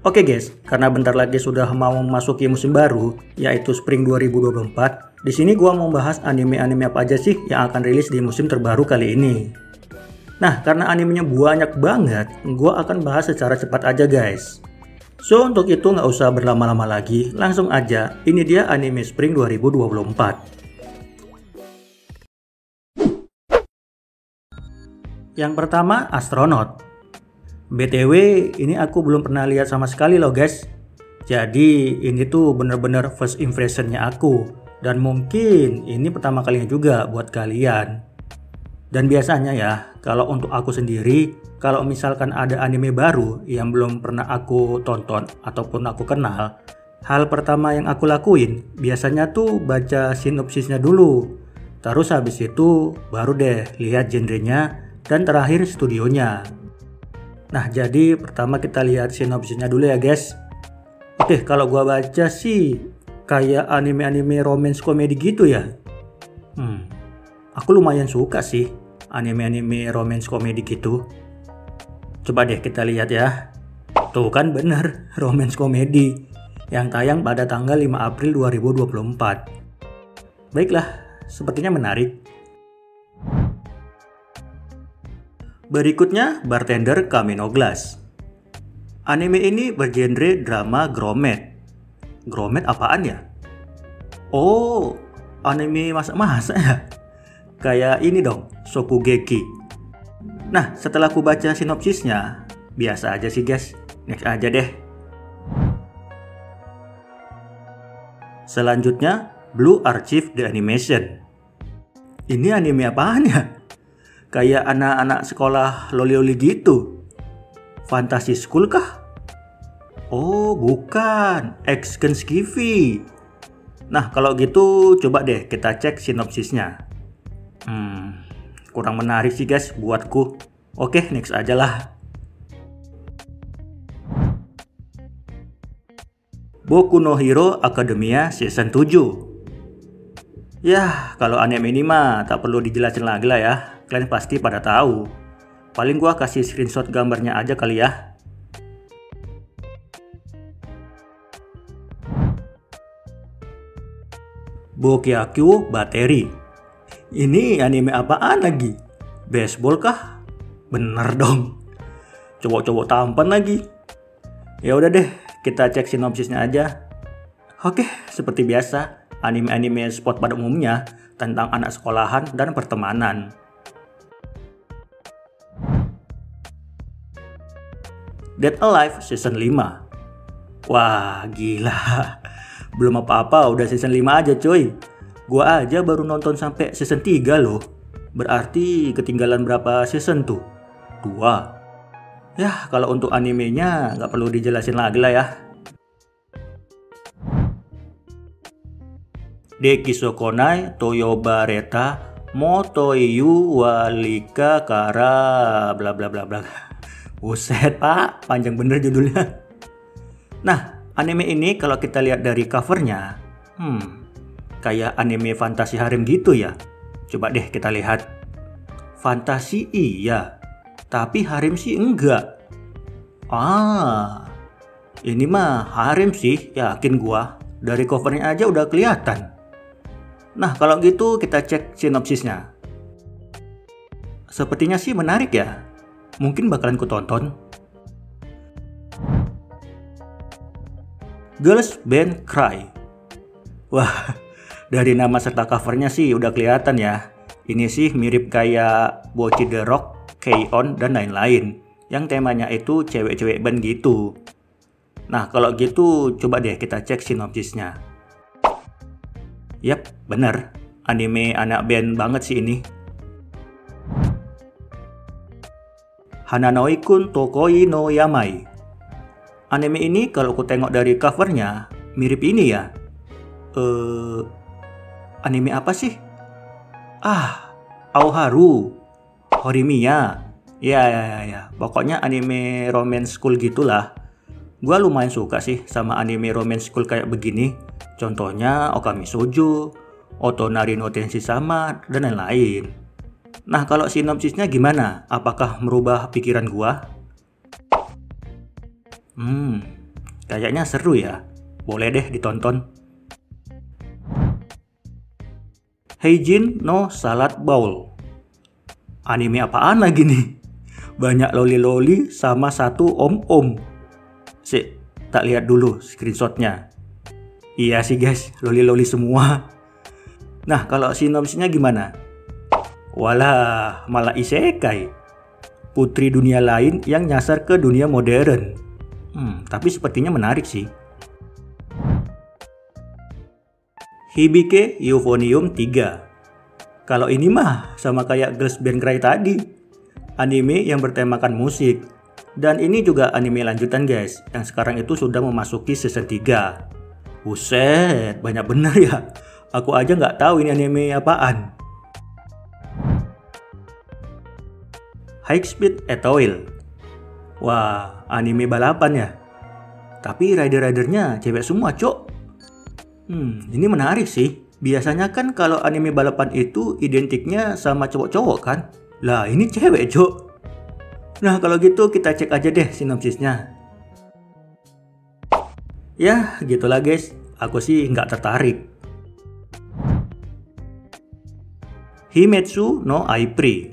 Oke guys, karena bentar lagi sudah mau memasuki musim baru, yaitu Spring 2024. Di sini gua mau bahas anime-anime apa aja sih yang akan rilis di musim terbaru kali ini. Nah, karena animenya banyak banget, gua akan bahas secara cepat aja guys. So, untuk itu nggak usah berlama-lama lagi, langsung aja, ini dia anime Spring 2024. Yang pertama, Astronaut. BTW, ini aku belum pernah lihat sama sekali loh guys. Jadi, ini tuh bener-bener first impressionnya aku. Dan mungkin ini pertama kalinya juga buat kalian. Dan biasanya ya, kalau untuk aku sendiri, kalau misalkan ada anime baru yang belum pernah aku tonton ataupun aku kenal, hal pertama yang aku lakuin biasanya tuh baca sinopsisnya dulu. Terus habis itu baru deh lihat genrenya dan terakhir studionya. Nah, jadi pertama kita lihat sinopsisnya dulu ya guys. Oke, kalau gua baca sih kayak anime-anime romance komedi gitu ya. Aku lumayan suka sih anime-anime romance komedi gitu. Coba deh kita lihat ya. Tuh kan bener, romance komedi yang tayang pada tanggal 5 April 2024. Baiklah, sepertinya menarik. Berikutnya, Bartender Camino Glass. Anime ini bergenre drama gromet. Gromet apaan ya? Oh, anime masak-masak ya? Kayak ini dong, Shokugeki. Nah, setelah aku baca sinopsisnya, biasa aja sih guys. Next aja deh. Selanjutnya, Blue Archive The Animation. Ini anime apaan ya? Kayak anak-anak sekolah loli-loli gitu. Fantasy School kah? Oh, bukan. X-Kenskivi. Nah, kalau gitu coba deh kita cek sinopsisnya. Kurang menarik sih guys buatku. Oke, next aja lah. Boku no Hero Academia Season 7. Yah, kalau anime ini mah tak perlu dijelasin lagi lah ya. Kalian pasti pada tahu. Paling gua kasih screenshot gambarnya aja kali ya. Bokyaku Bateri. Ini anime apaan lagi? Baseball kah? Bener dong. Cowok-cowok tampan lagi. Ya udah deh, kita cek sinopsisnya aja. Oke, seperti biasa, anime-anime sport pada umumnya tentang anak sekolahan dan pertemanan. Dead Alive Season 5. Wah, gila. Belum apa-apa udah season 5 aja coy. Gua aja baru nonton sampai season 3 loh. Berarti ketinggalan berapa season tuh? 2. Yah, kalau untuk animenya nggak perlu dijelasin lagi lah ya. Dekisokonai Toyobareta Motoiyu Walika Kara bla bla bla bla. Buset pak, panjang bener judulnya. Nah, anime ini kalau kita lihat dari covernya, kayak anime fantasi harem gitu ya. Coba deh kita lihat. Fantasi iya, tapi harem sih enggak. Ini mah harem sih, yakin gua. Dari covernya aja udah kelihatan. Nah, kalau gitu kita cek sinopsisnya. Sepertinya sih menarik ya. Mungkin bakalan ku tonton. Girls Band Cry. Wah, dari nama serta covernya sih udah kelihatan ya. Ini sih mirip kayak Bocchi The Rock, K-On, dan lain-lain. Yang temanya itu cewek-cewek band gitu. Nah, kalau gitu coba deh kita cek sinopsisnya. Yap, bener. Anime anak band banget sih ini. Hananoi-kun Tokoi no Yamai. Anime ini kalau aku tengok dari covernya mirip ini ya. Anime apa sih? Aoharu Horimiya. Ya. Pokoknya anime romance school gitulah. Gua lumayan suka sih sama anime romance school kayak begini. Contohnya Okami Shoujo, Otonari no Tenshi sama, dan lain-lain. Nah, kalau sinopsisnya gimana? Apakah merubah pikiran gua? Kayaknya seru ya. Boleh deh ditonton. Heijin no Salad Bowl. Anime apaan lagi nih? Banyak loli-loli sama satu om-om. Sik, tak lihat dulu screenshotnya. Iya sih guys, loli-loli semua. Nah, kalau sinopsisnya gimana? Walah, malah isekai. Putri dunia lain yang nyasar ke dunia modern. Tapi sepertinya menarik sih. Hibike Euphonium 3. Kalau ini mah sama kayak Girls Band Cry tadi. Anime yang bertemakan musik. Dan ini juga anime lanjutan guys, yang sekarang itu sudah memasuki season 3. Buset, banyak bener ya. Aku aja nggak tahu ini anime apaan. High Speed Etoile. Wah, anime balapan ya. Tapi rider-ridernya cewek semua, cok. Ini menarik sih. Biasanya kan kalau anime balapan itu identiknya sama cowok-cowok kan? Lah, ini cewek, cok. Nah, kalau gitu kita cek aja deh sinopsisnya. Ya, gitulah guys. Aku sih nggak tertarik. Himetsu no Aipri.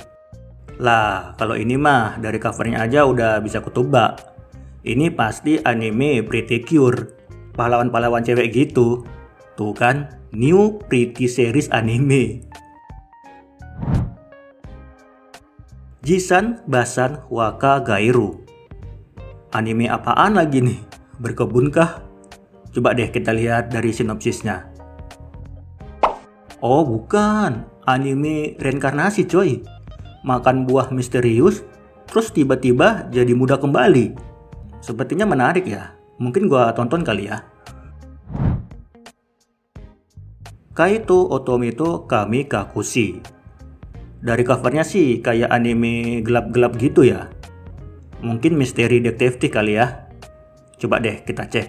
Lah, kalau ini mah dari covernya aja udah bisa kutebak. Ini pasti anime Pretty Cure. Pahlawan-pahlawan cewek gitu. Tuh kan, new pretty series anime. Jisan Basan Waka Gairu. Anime apaan lagi nih? Berkebunkah? Coba deh kita lihat dari sinopsisnya. Oh bukan, anime reinkarnasi coy. Makan buah misterius, terus tiba-tiba jadi muda kembali. Sepertinya menarik ya. Mungkin gua tonton kali ya. Kaito Otomito Kami Kakushi. Dari covernya sih kayak anime gelap-gelap gitu ya. Mungkin misteri detektif kali ya. Coba deh kita cek.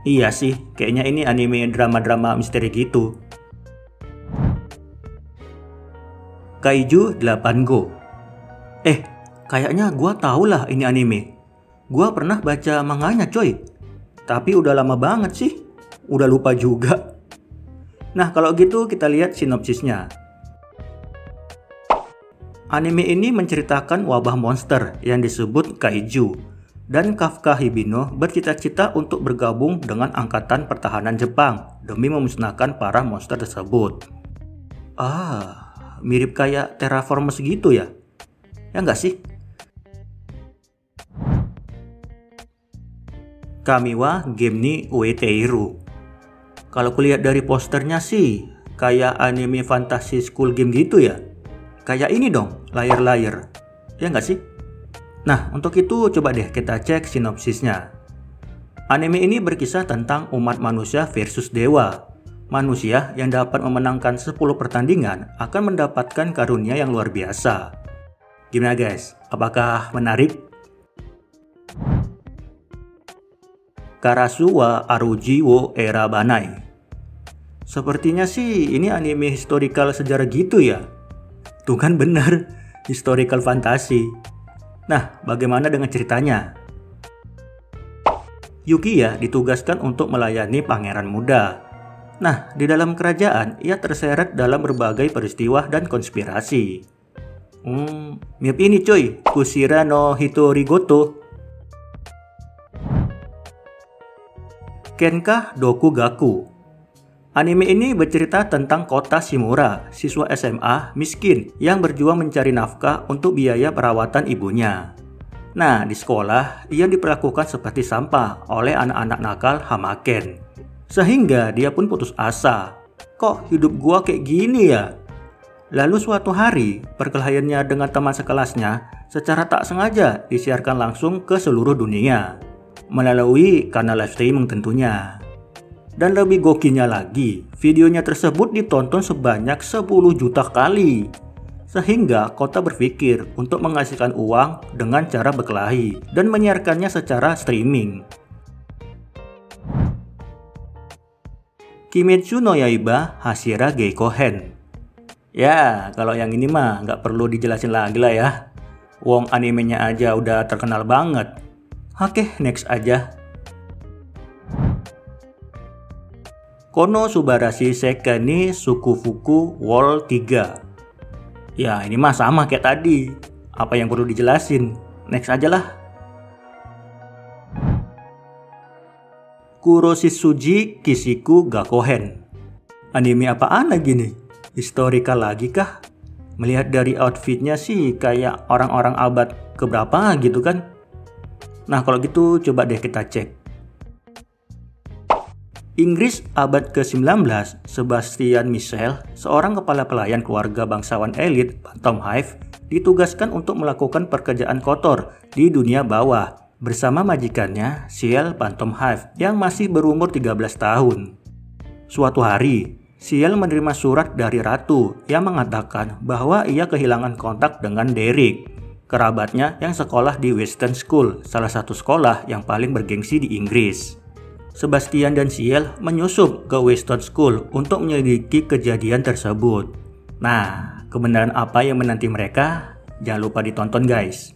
Iya sih, kayaknya ini anime drama-drama misteri gitu. Kaiju 8 Go. Kayaknya gua tau lah ini anime. Gua pernah baca manganya coy. Tapi udah lama banget sih. Udah lupa juga. Nah, kalau gitu kita lihat sinopsisnya. Anime ini menceritakan wabah monster yang disebut kaiju. Dan Kafka Hibino bercita-cita untuk bergabung dengan Angkatan Pertahanan Jepang demi memusnahkan para monster tersebut. Mirip kayak Terraformers gitu ya? Ya nggak sih? Kamiwa Game ni Ueteiru. Kalau kulihat dari posternya sih, kayak anime fantasi school game gitu ya. Kayak ini dong, layar-layar. Ya nggak sih? Nah, untuk itu coba deh kita cek sinopsisnya. Anime ini berkisah tentang umat manusia versus dewa. Manusia yang dapat memenangkan 10 pertandingan akan mendapatkan karunia yang luar biasa. Gimana guys? Apakah menarik? Karasu wa Aruji wo Era Banai. Sepertinya sih ini anime historical sejarah gitu ya. Tuh kan bener, historical fantasi. Nah, bagaimana dengan ceritanya? Yukiya ditugaskan untuk melayani pangeran muda. Nah, di dalam kerajaan ia terseret dalam berbagai peristiwa dan konspirasi. Mirip ini coy, Kushira no Hitorigoto. Kenka Dokugaku. Anime ini bercerita tentang Kota Shimura, siswa SMA miskin yang berjuang mencari nafkah untuk biaya perawatan ibunya. Nah, di sekolah ia diperlakukan seperti sampah oleh anak-anak nakal Hamaken. Sehingga dia pun putus asa. Kok hidup gua kayak gini ya? Lalu suatu hari, perkelahiannya dengan teman sekelasnya secara tak sengaja disiarkan langsung ke seluruh dunia. Melalui kanal live streaming tentunya. Dan lebih gokilnya lagi, videonya tersebut ditonton sebanyak 10 juta kali. Sehingga Kota berpikir untuk menghasilkan uang dengan cara berkelahi dan menyiarkannya secara streaming. Kimetsu no Yaiba Hashira Geikohen. Ya, kalau yang ini mah nggak perlu dijelasin lagi lah ya. Wong animenya aja udah terkenal banget. Oke, next aja. Konosubarashi Seika ni Sukufuku Wall 3. Ya, ini mah sama kayak tadi. Apa yang perlu dijelasin? Next aja lah. Kuroshitsuji Kishiku Gakohen. Anime apaan lagi nih? Historical lagi kah? Melihat dari outfitnya sih kayak orang-orang abad keberapa gitu kan? Nah kalau gitu coba deh kita cek. Inggris abad ke-19, Sebastian Michel, seorang kepala pelayan keluarga bangsawan elit Bantam Hive, ditugaskan untuk melakukan pekerjaan kotor di dunia bawah bersama majikannya, Ciel Bantam Hive, yang masih berumur 13 tahun. Suatu hari, Ciel menerima surat dari ratu yang mengatakan bahwa ia kehilangan kontak dengan Derek, kerabatnya yang sekolah di Western School, salah satu sekolah yang paling bergengsi di Inggris. Sebastian dan Ciel menyusup ke Western School untuk menyelidiki kejadian tersebut. Nah, kebenaran apa yang menanti mereka? Jangan lupa ditonton guys.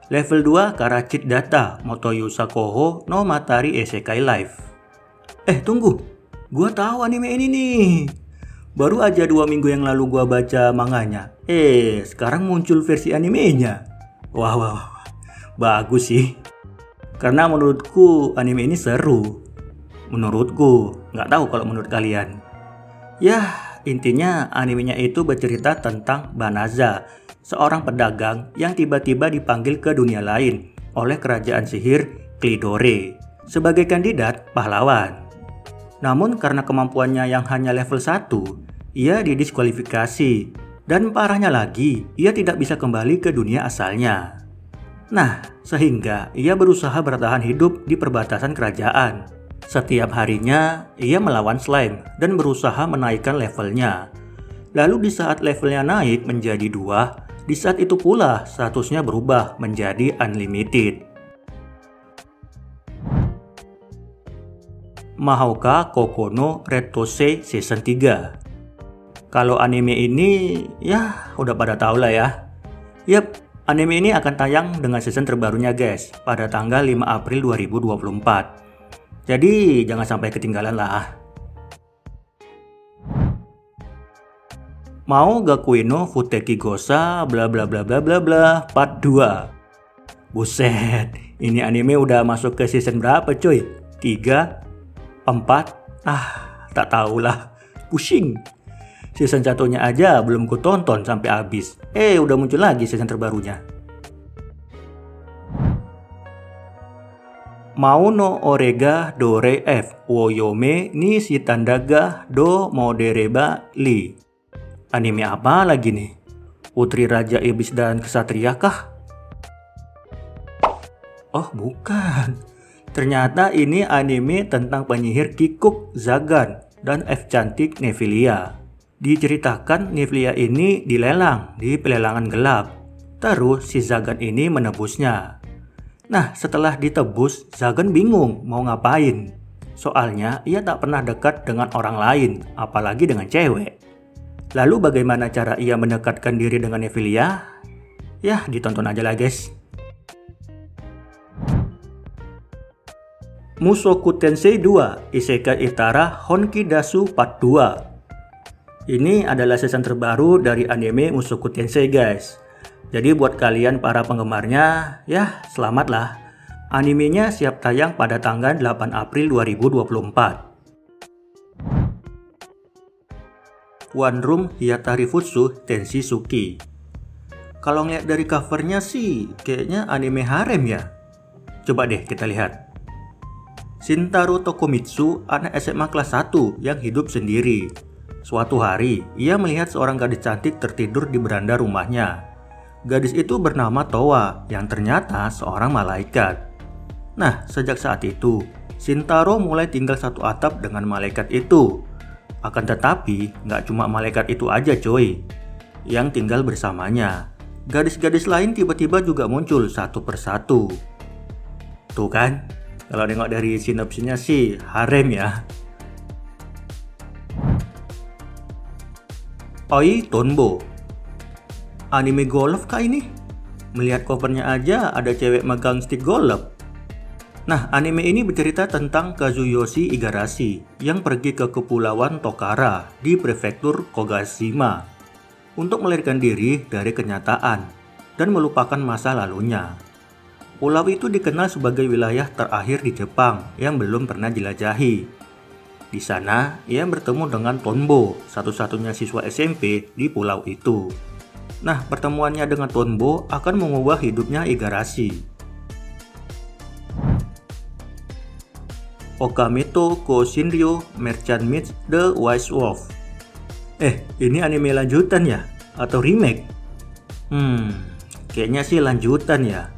Level 2 Karachit Data Motoyusa Koho no Matari Isekai Life. Tunggu, gua tahu anime ini nih. Baru aja 2 minggu yang lalu gua baca manganya. Sekarang muncul versi animenya. Wah, bagus sih. Karena menurutku anime ini seru. Menurutku, nggak tahu kalau menurut kalian. Yah, intinya animenya itu bercerita tentang Banaza, seorang pedagang yang tiba-tiba dipanggil ke dunia lain oleh kerajaan sihir Klidore sebagai kandidat pahlawan. Namun karena kemampuannya yang hanya level 1, ia didiskualifikasi. Dan parahnya lagi, ia tidak bisa kembali ke dunia asalnya. Nah, sehingga ia berusaha bertahan hidup di perbatasan kerajaan. Setiap harinya, ia melawan slime dan berusaha menaikkan levelnya. Lalu di saat levelnya naik menjadi 2, di saat itu pula statusnya berubah menjadi unlimited. Mahoka Kokono Retose Season 3. Kalau anime ini, ya udah pada tahu lah ya. Yap. Anime ini akan tayang dengan season terbarunya guys, pada tanggal 5 April 2024. Jadi jangan sampai ketinggalan lah. Mau Gakuino Futeki Gosa bla bla bla bla bla bla part 2. Buset, ini anime udah masuk ke season berapa coy? 3? 4? Tak tahulah. Pusing. Season satunya aja belum ku tonton sampai habis. Udah muncul lagi season terbarunya. Mauno Orega Dore F Woyome ni Shitandaga do Modereba Li. Anime apa lagi nih? Putri Raja Iblis dan Kesatria kah? Oh bukan. Ternyata ini anime tentang penyihir Kikuk Zagan dan F cantik Nephilia. Diceritakan Nephilia ini dilelang di pelelangan gelap. Terus si Zagan ini menebusnya. Nah setelah ditebus, Zagan bingung mau ngapain. Soalnya ia tak pernah dekat dengan orang lain, apalagi dengan cewek. Lalu bagaimana cara ia mendekatkan diri dengan Nephilia? Ya ditonton aja lah guys. Musoku Tensei 2 Isekai Itara Honkidasu Part 2. Ini adalah season terbaru dari anime Mushoku Tensei guys. Jadi buat kalian para penggemarnya, ya selamatlah. Animenya siap tayang pada tanggal 8 April 2024. One Room Hyatari Futsu Tenshinsuki. Kalau ngeliat dari covernya sih, kayaknya anime harem ya. Coba deh kita lihat. Shintaro Tokomitsu, anak SMA kelas 1 yang hidup sendiri. Suatu hari, ia melihat seorang gadis cantik tertidur di beranda rumahnya. Gadis itu bernama Towa, yang ternyata seorang malaikat. Nah, sejak saat itu, Shintaro mulai tinggal satu atap dengan malaikat itu. Akan tetapi, nggak cuma malaikat itu aja coy yang tinggal bersamanya. Gadis-gadis lain tiba-tiba juga muncul satu persatu. Tuh kan, kalau nengok dari sinopsisnya sih harem ya. Oi Tonbo. Anime golf kah ini? Melihat covernya aja ada cewek megang stick golf. Nah, anime ini bercerita tentang Kazuyoshi Igarashi yang pergi ke Kepulauan Tokara di prefektur Kogashima untuk melarikan diri dari kenyataan dan melupakan masa lalunya. Pulau itu dikenal sebagai wilayah terakhir di Jepang yang belum pernah jelajahi. Di sana, ia bertemu dengan Tonbo, satu-satunya siswa SMP di pulau itu. Nah, pertemuannya dengan Tonbo akan mengubah hidupnya Igarashi. Okameto ko Shinryo Merchant meets the Wise Wolf. Ini anime lanjutan ya? Atau remake? Kayaknya sih lanjutan ya.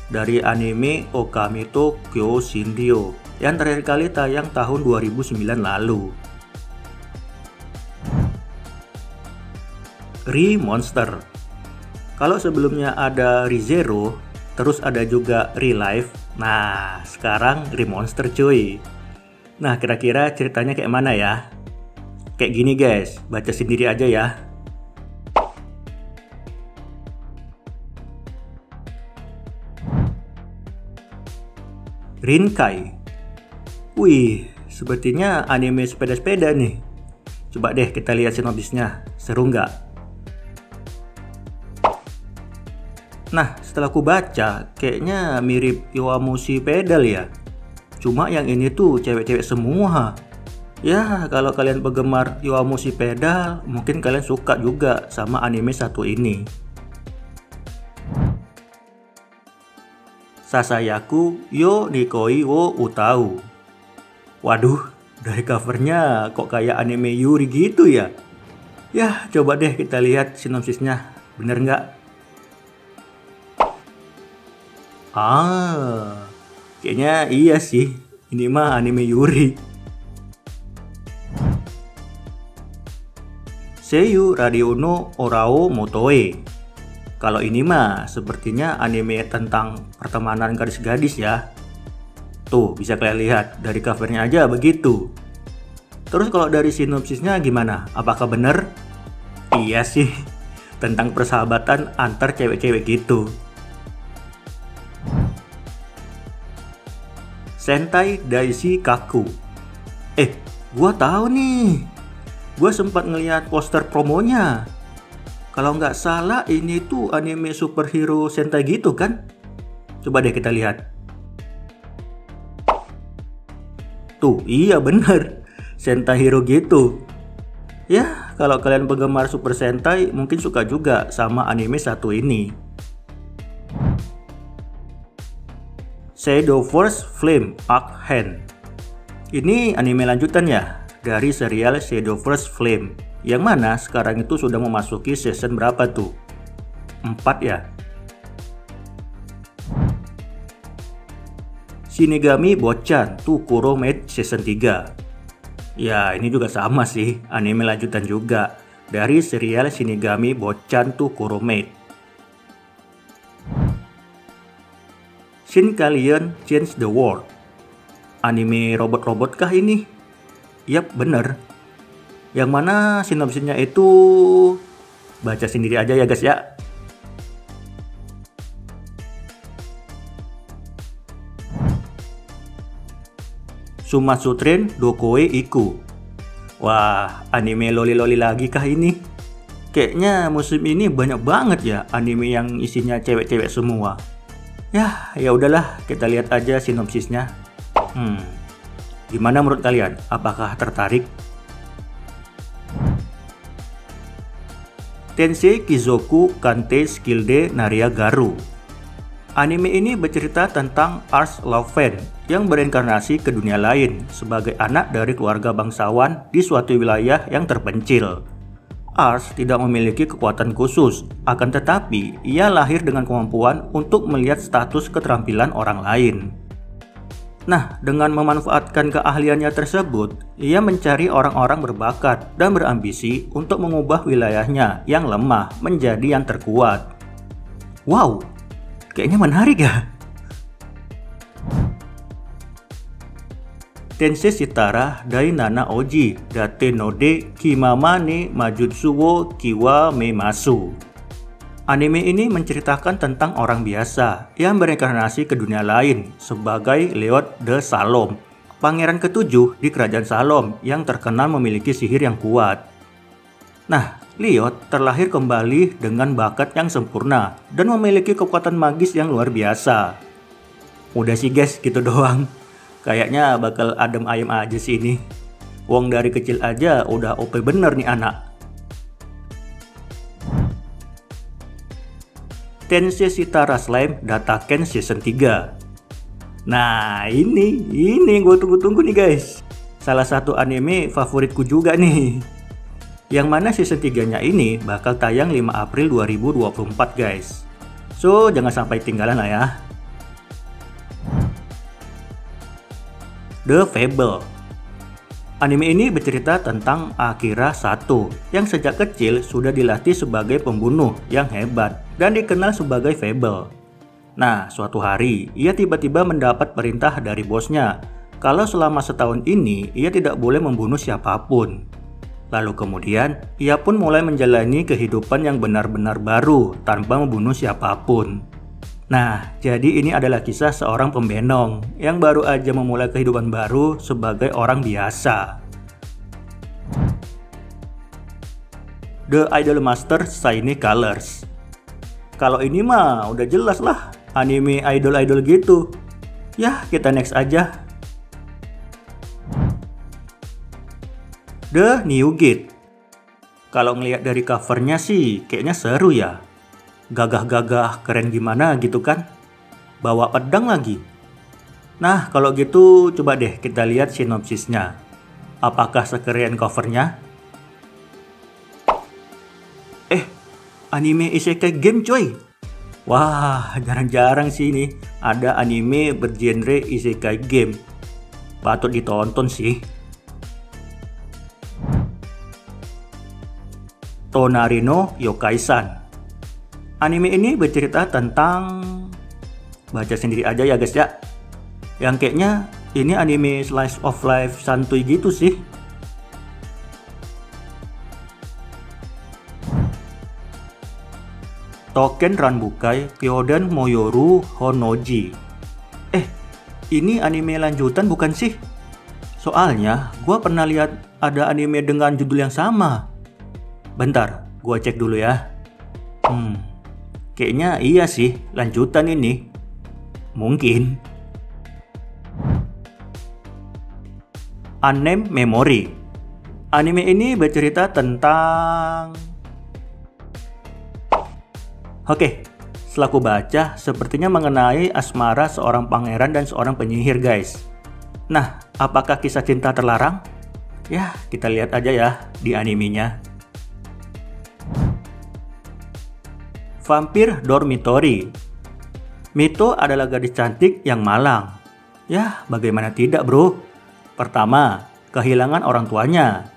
Dari anime Okameto ko Shinryo yang terakhir kali tayang tahun 2009 lalu. Re-Monster. Kalau sebelumnya ada Re-Zero, terus ada juga Re-Life, nah sekarang Re-Monster cuy. Nah, kira-kira ceritanya kayak mana ya? Kayak gini guys, baca sendiri aja ya. Rinkai. Wih, sepertinya anime sepeda-sepeda nih. Coba deh kita lihat sinopsisnya, seru nggak? Nah, setelah aku baca, kayaknya mirip Yowamushi Pedal ya. Cuma yang ini tuh cewek-cewek semua. Ya, kalau kalian penggemar Yowamushi Pedal, mungkin kalian suka juga sama anime satu ini. Sasayaku yo Nikoi wo Utau. Waduh, dari covernya kok kayak anime Yuri gitu ya? Ya, coba deh kita lihat sinopsisnya, bener nggak? Kayaknya iya sih, ini mah anime Yuri. Seiyu Radiono Orao Motoe. Kalau ini mah sepertinya anime tentang pertemanan gadis-gadis ya. Tuh, bisa kalian lihat dari covernya aja begitu. Terus kalau dari sinopsisnya gimana? Apakah bener? Iya sih, tentang persahabatan antar cewek-cewek gitu. Sentai Daisy Kaku. Gua tahu nih. Gua sempat ngeliat poster promonya. Kalau nggak salah ini tuh anime superhero Sentai gitu kan? Coba deh kita lihat. Tuh, iya bener, Sentai hero gitu. Ya, kalau kalian penggemar Super Sentai mungkin suka juga sama anime satu ini. Shadowverse Flame Arc Hand. Ini anime lanjutan ya dari serial Shadowverse Flame, yang mana sekarang itu sudah memasuki season berapa tuh? 4 ya. Shinigami Bochan to Kuromate Season 3. Ya, ini juga sama sih, anime lanjutan juga dari serial Shinigami Bochan to Kuromate. Shinkalion Change the World. Anime robot-robot kah ini? Yap, bener. Yang mana sinopsisnya itu baca sendiri aja ya guys ya. Sumatsutren Dokoe Iku. Wah, anime loli-loli lagi kah ini? Kayaknya musim ini banyak banget ya anime yang isinya cewek-cewek semua. Ya udahlah, kita lihat aja sinopsisnya. Gimana menurut kalian? Apakah tertarik? Tensei Kizoku Kante Skilde Naria Garu. Anime ini bercerita tentang Ars Loven yang bereinkarnasi ke dunia lain sebagai anak dari keluarga bangsawan di suatu wilayah yang terpencil. Ars tidak memiliki kekuatan khusus, akan tetapi ia lahir dengan kemampuan untuk melihat status keterampilan orang lain. Nah, dengan memanfaatkan keahliannya tersebut, ia mencari orang-orang berbakat dan berambisi untuk mengubah wilayahnya yang lemah menjadi yang terkuat. Wow, kayaknya menarik ya. Tensei Shitara Dainana Oji Date no de Kimama ne Majutsu wo Kiwa Memasu. Anime ini menceritakan tentang orang biasa yang berinkarnasi ke dunia lain sebagai Lord the Salom, pangeran ketujuh di kerajaan Salom yang terkenal memiliki sihir yang kuat. Nah, Liyot terlahir kembali dengan bakat yang sempurna dan memiliki kekuatan magis yang luar biasa. Udah sih guys, gitu doang. Kayaknya bakal adem ayem aja sih ini. Wong dari kecil aja udah OP bener nih anak. Tensei Shitara Slime Dataken Season 3. Nah, ini gue tunggu-tunggu nih guys. Salah satu anime favoritku juga nih. Yang mana season 3-nya ini bakal tayang 5 April 2024 guys. So, jangan sampai tinggalan lah ya. The Fable. Anime ini bercerita tentang Akira 1 yang sejak kecil sudah dilatih sebagai pembunuh yang hebat dan dikenal sebagai Fable. Nah, suatu hari ia tiba-tiba mendapat perintah dari bosnya kalau selama setahun ini ia tidak boleh membunuh siapapun. Lalu kemudian ia pun mulai menjalani kehidupan yang benar-benar baru tanpa membunuh siapapun. Nah, jadi ini adalah kisah seorang pembenong yang baru aja memulai kehidupan baru sebagai orang biasa. The Idolmaster Shiny Colors. Kalau ini mah udah jelas lah, anime idol-idol gitu. Ya, kita next aja. The New Gate. Kalau ngelihat dari covernya sih kayaknya seru ya. Gagah-gagah keren gimana gitu kan. Bawa pedang lagi. Nah, kalau gitu coba deh kita lihat sinopsisnya. Apakah sekeren covernya? Anime isekai game coy. Wah, jarang-jarang sih ini ada anime bergenre isekai game. Patut ditonton sih. Tonari no Yokai-san. Anime ini bercerita tentang... Baca sendiri aja ya guys ya. Yang kayaknya ini anime slice of life santuy gitu sih. Token Ranbukai Kyoden Moyoru Honoji. Ini anime lanjutan bukan sih? Soalnya gua pernah lihat ada anime dengan judul yang sama. Bentar, gua cek dulu ya. Kayaknya iya sih, lanjutan ini. Mungkin. Unnamed Memory. Anime ini bercerita tentang... Oke, setelah aku baca, sepertinya mengenai asmara seorang pangeran dan seorang penyihir guys. Nah, apakah kisah cinta terlarang? Ya, kita lihat aja ya di animenya. Vampir Dormitory. Mito adalah gadis cantik yang malang. Ya, bagaimana tidak bro? Pertama, kehilangan orang tuanya.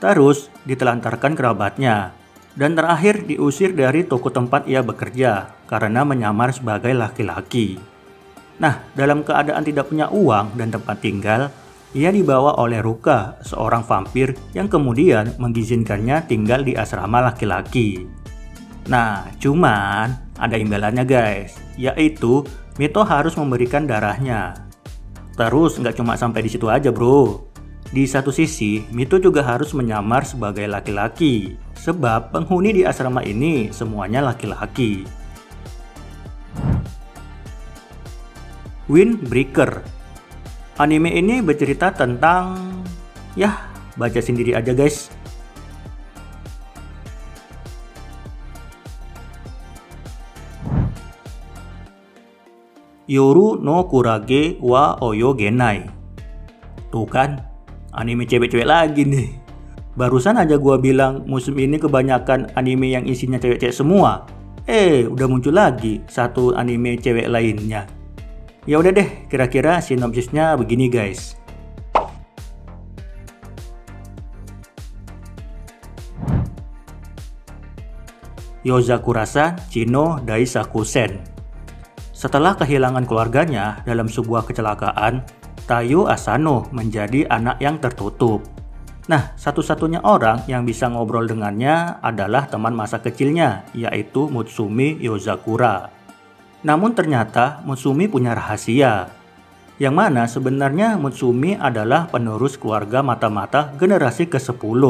Terus, ditelantarkan kerabatnya. Dan terakhir diusir dari toko tempat ia bekerja karena menyamar sebagai laki-laki. Nah, dalam keadaan tidak punya uang dan tempat tinggal, ia dibawa oleh Ruka, seorang vampir yang kemudian mengizinkannya tinggal di asrama laki-laki. Nah, cuman ada imbalannya guys, yaitu Mito harus memberikan darahnya. Terus nggak cuma sampai di situ aja bro. Di satu sisi, Mito juga harus menyamar sebagai laki-laki, sebab penghuni di asrama ini semuanya laki-laki. Windbreaker. Anime ini bercerita tentang... Ya, baca sendiri aja guys. Yoru no Kurage wa Oyogenai. Tuh kan, anime cewek-cewek lagi nih. Barusan aja gua bilang musim ini kebanyakan anime yang isinya cewek-cewek semua. Udah muncul lagi satu anime cewek lainnya. Ya udah deh, kira-kira sinopsisnya begini guys. Yozakura-san Chino Daisaku-sen. Setelah kehilangan keluarganya dalam sebuah kecelakaan, Tayo Asano menjadi anak yang tertutup. Nah, satu-satunya orang yang bisa ngobrol dengannya adalah teman masa kecilnya, yaitu Mutsumi Yozakura. Namun ternyata Mutsumi punya rahasia, yang mana sebenarnya Mutsumi adalah penerus keluarga mata-mata generasi ke-10.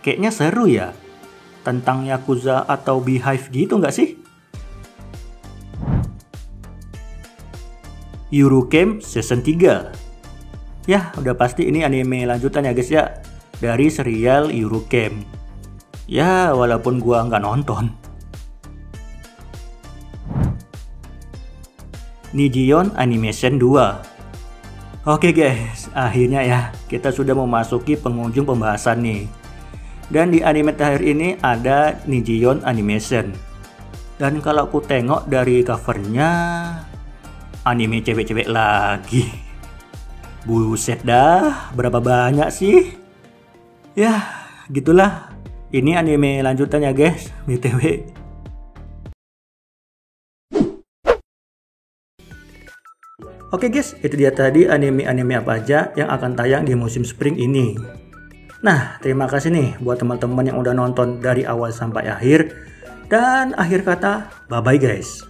Kayaknya seru ya, tentang Yakuza atau Beehive gitu nggak sih? Yuru Camp Season 3. Ya, udah pasti ini anime lanjutan ya guys ya, dari serial Yuru Camp. Ya, walaupun gua nggak nonton. Nijion Animation 2. Oke guys, akhirnya ya kita sudah memasuki penghujung pembahasan nih. Dan di anime terakhir ini ada Nijion Animation. Dan kalau aku tengok dari covernya, anime cewek-cewek lagi. Buset dah, berapa banyak sih? Ya, gitulah. Ini anime lanjutannya guys, BTW. Oke guys, itu dia tadi anime-anime apa aja yang akan tayang di musim spring ini. Nah, terima kasih nih buat teman-teman yang udah nonton dari awal sampai akhir. Dan akhir kata, bye-bye guys.